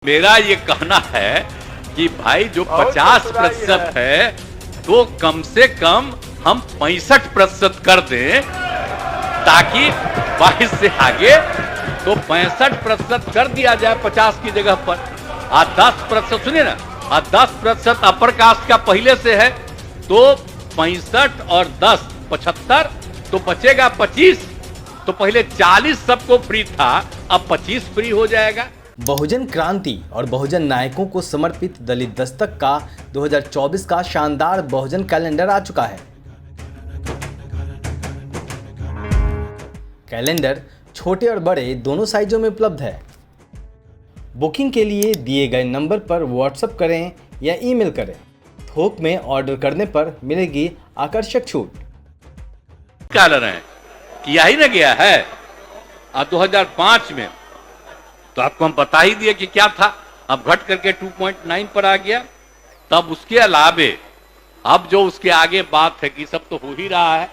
मेरा ये कहना है कि भाई जो 50% है तो कम से कम हम 65% कर दें, ताकि 22 से आगे तो 65% कर दिया जाए 50 की जगह पर। 10% सुनिए ना, 10% अपर कास्ट का पहले से है तो 65 और 10 75, तो बचेगा 25। तो पहले 40 सबको फ्री था, अब 25 फ्री हो जाएगा। बहुजन क्रांति और बहुजन नायकों को समर्पित दलित दस्तक का 2024 का शानदार बहुजन कैलेंडर आ चुका है। कैलेंडर छोटे और बड़े दोनों साइजों में उपलब्ध है। बुकिंग के लिए दिए गए नंबर पर व्हाट्सएप करें या ईमेल करें। थोक में ऑर्डर करने पर मिलेगी आकर्षक छूट। निकाल रहे हैं, किया ही ना गया है। अब 2005 में तो आपको हम बता ही दिए कि क्या था, अब घट करके 2.9 पर आ गया। तब उसके अलावे अब जो उसके आगे बात है कि सब तो हो ही रहा है,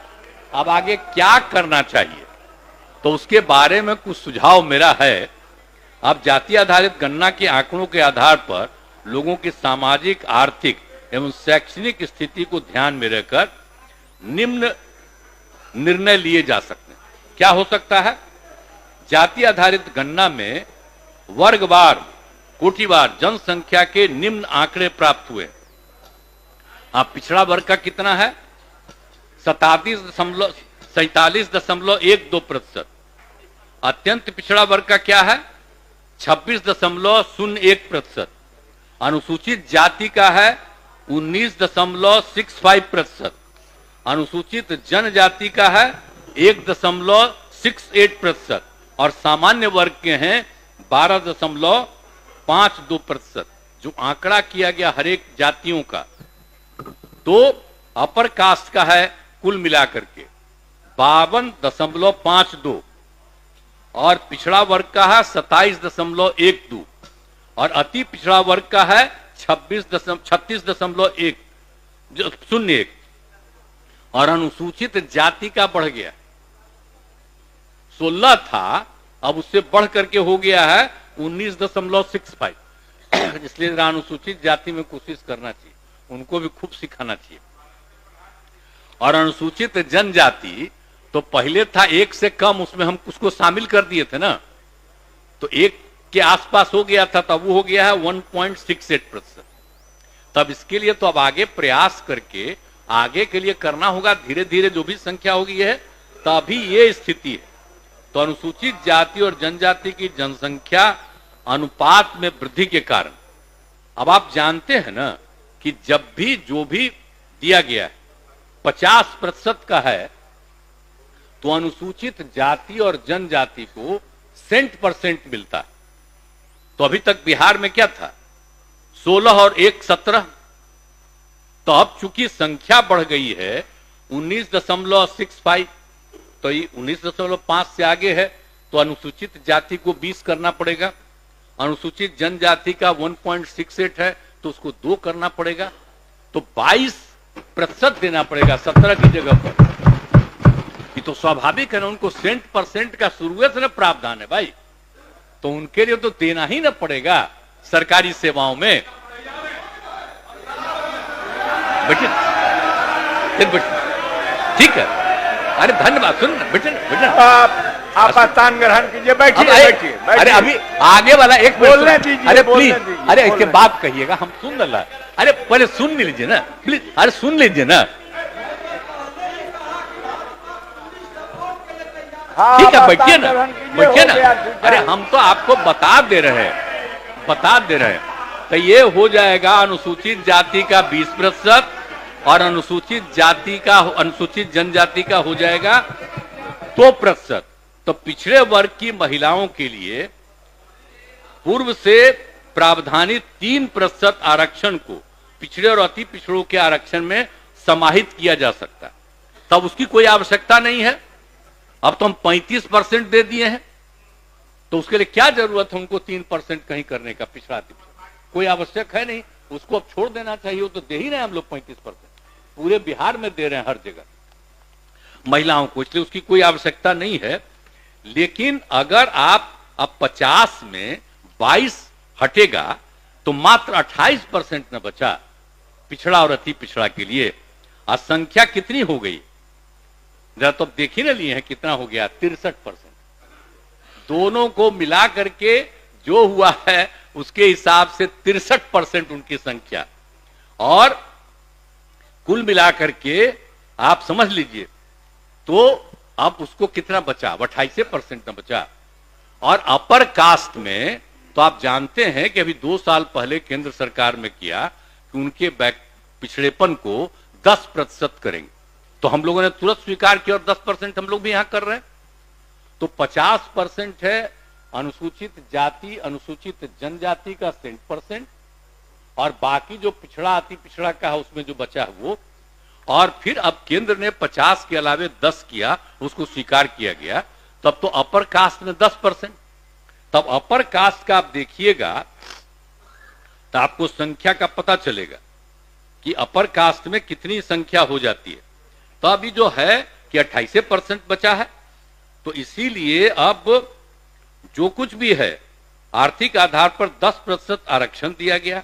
अब आगे क्या करना चाहिए, तो उसके बारे में कुछ सुझाव मेरा है। अब जाति आधारित गणना के आंकड़ों के आधार पर लोगों की सामाजिक, आर्थिक एवं शैक्षणिक स्थिति को ध्यान में रखकर निम्न निर्णय लिए जा सकते हैं। क्या हो सकता है? जाति आधारित गणना में वर्गवार, कोटिवार जनसंख्या के निम्न आंकड़े प्राप्त हुए। आप पिछड़ा वर्ग का कितना है? 47.12%। अत्यंत पिछड़ा वर्ग का क्या है? 26.01%। अनुसूचित जाति का है 19.65%। अनुसूचित जनजाति का है 1.68% और सामान्य वर्ग के हैं 12.52%। जो आंकड़ा किया गया हर एक जातियों का, तो अपर कास्ट का है कुल मिलाकर के 52.52 और पिछड़ा वर्ग का है 27.12 और अति पिछड़ा वर्ग का है 36.01 और अनुसूचित जाति का बढ़ गया। 16 था, अब उससे बढ़ करके हो गया है 19.65। इसलिए अनुसूचित जाति में कोशिश करना चाहिए, उनको भी खूब सिखाना चाहिए। और अनुसूचित जनजाति तो पहले था 1 से कम, उसमें हम उसको शामिल कर दिए थे ना, तो 1 के आसपास हो गया था, तब वो हो गया है 1.68%। तब इसके लिए तो अब आगे प्रयास करके आगे के लिए करना होगा। धीरे धीरे जो भी संख्या होगी है तभी ये स्थिति है। तो अनुसूचित जाति और जनजाति की जनसंख्या अनुपात में वृद्धि के कारण अब आप जानते हैं ना कि जब भी जो भी दिया गया है 50% का है, तो अनुसूचित जाति और जनजाति को सेंट% मिलता है। तो अभी तक बिहार में क्या था? 16 और 1 17। तो अब चूंकि संख्या बढ़ गई है 19.65, तो ये 19.5 से आगे है, तो अनुसूचित जाति को 20 करना पड़ेगा। अनुसूचित जनजाति का 1.68 है, तो उसको 2 करना पड़ेगा, तो 22% देना पड़ेगा 17 की जगह पर। ये तो स्वाभाविक है ना, उनको सेंट% का शुरुआत से ना प्रावधान है भाई, तो उनके लिए तो देना ही ना पड़ेगा सरकारी सेवाओं में। बेटे ठीक है, अरे धन्यवाद। सुन बेटे आप स्थान ग्रहण कीजिए, बैठिए बैठिए। अरे अभी आगे वाला एक बोलने दीजिए, अरे प्लीज, अरे इसके बाद कहिएगा, हम सुन रहा। अरे पहले सुन लीजिए ना प्लीज, अरे सुन लीजिए ना। ठीक है, बैठिए ना, बैठिए ना। अरे हम तो आपको बता दे रहे हैं। तो ये हो जाएगा अनुसूचित जाति का 20% और अनुसूचित जनजाति का हो जाएगा 2%। तो पिछड़े वर्ग की महिलाओं के लिए पूर्व से प्रावधानित 3% आरक्षण को पिछड़े और अति पिछड़ों के आरक्षण में समाहित किया जा सकता है। तब उसकी कोई आवश्यकता नहीं है। अब तो हम 35% दे दिए हैं, तो उसके लिए क्या जरूरत है उनको 3% कहीं करने का? पिछड़ा कोई आवश्यक है नहीं, उसको अब छोड़ देना चाहिए। वो तो दे ही रहे हैं हम लोग 35%, पूरे बिहार में दे रहे हैं हर जगह महिलाओं को, इसलिए उसकी कोई आवश्यकता नहीं है। लेकिन अगर आप अब 50 में 22 हटेगा तो मात्र 28% न बचा पिछड़ा और अति पिछड़ा के लिए। आज संख्या कितनी हो गई जरा तो देख ही ना लिए हैं, कितना हो गया 63%। दोनों को मिला करके जो हुआ है उसके हिसाब से 63% उनकी संख्या, और कुल मिलाकर के आप समझ लीजिए तो अब उसको कितना बचा, 28% न बचा। और अपर कास्ट में तो आप जानते हैं कि अभी 2 साल पहले केंद्र सरकार में किया कि उनके पिछड़ेपन को 10% करेंगे, तो हम लोगों ने तुरंत स्वीकार किया और 10% हम लोग भी यहां कर रहे हैं। तो 50% है अनुसूचित जाति अनुसूचित जनजाति का 60%, और बाकी जो पिछड़ा अति पिछड़ा का है उसमें जो बचा है वो। और फिर अब केंद्र ने 50 के अलावे 10 किया, उसको स्वीकार किया गया, तब तो अपर कास्ट में 10%। तब अपर कास्ट का आप देखिएगा तो आपको संख्या का पता चलेगा कि अपर कास्ट में कितनी संख्या हो जाती है। तो अभी जो है कि 28% बचा है, तो इसीलिए अब जो कुछ भी है आर्थिक आधार पर 10% आरक्षण दिया गया,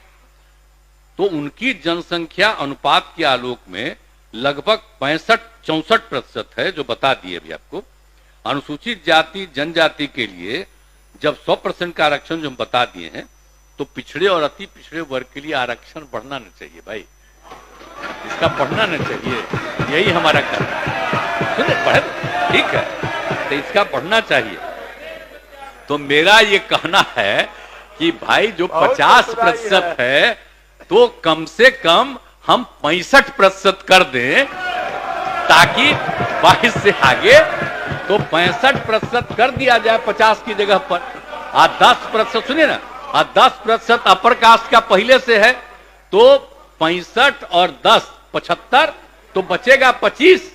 तो उनकी जनसंख्या अनुपात के आलोक में लगभग 65-64% है, जो बता दिए अभी आपको। अनुसूचित जाति जनजाति के लिए जब 100% का आरक्षण जो हम बता दिए हैं, तो पिछड़े और अति पिछड़े वर्ग के लिए आरक्षण बढ़ना नहीं चाहिए भाई, इसका बढ़ना नहीं चाहिए, यही हमारा कहना है। सुनिए, बढ़े ठीक है, तो इसका बढ़ना चाहिए। तो मेरा ये कहना है कि भाई जो 50% है तो कम से कम हम 65% कर दें, ताकि 22 से आगे तो 65% कर दिया जाए 50 की जगह पर। 10% सुनिए ना, 10% अपर कास्ट का पहले से है, तो 65 और 10 75, तो बचेगा 25।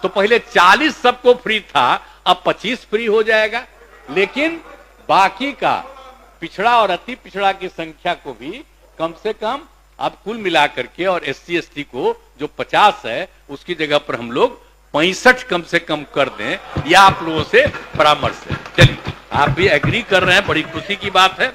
तो पहले 40 सबको फ्री था, अब 25 फ्री हो जाएगा। लेकिन बाकी का पिछड़ा और अति पिछड़ा की संख्या को भी कम से कम अब कुल मिलाकर के, और SC ST को जो 50 है उसकी जगह पर हम लोग 65 कम से कम कर दें, या आप लोगों से परामर्श है। चलिए, आप भी एग्री कर रहे हैं, बड़ी खुशी की बात है।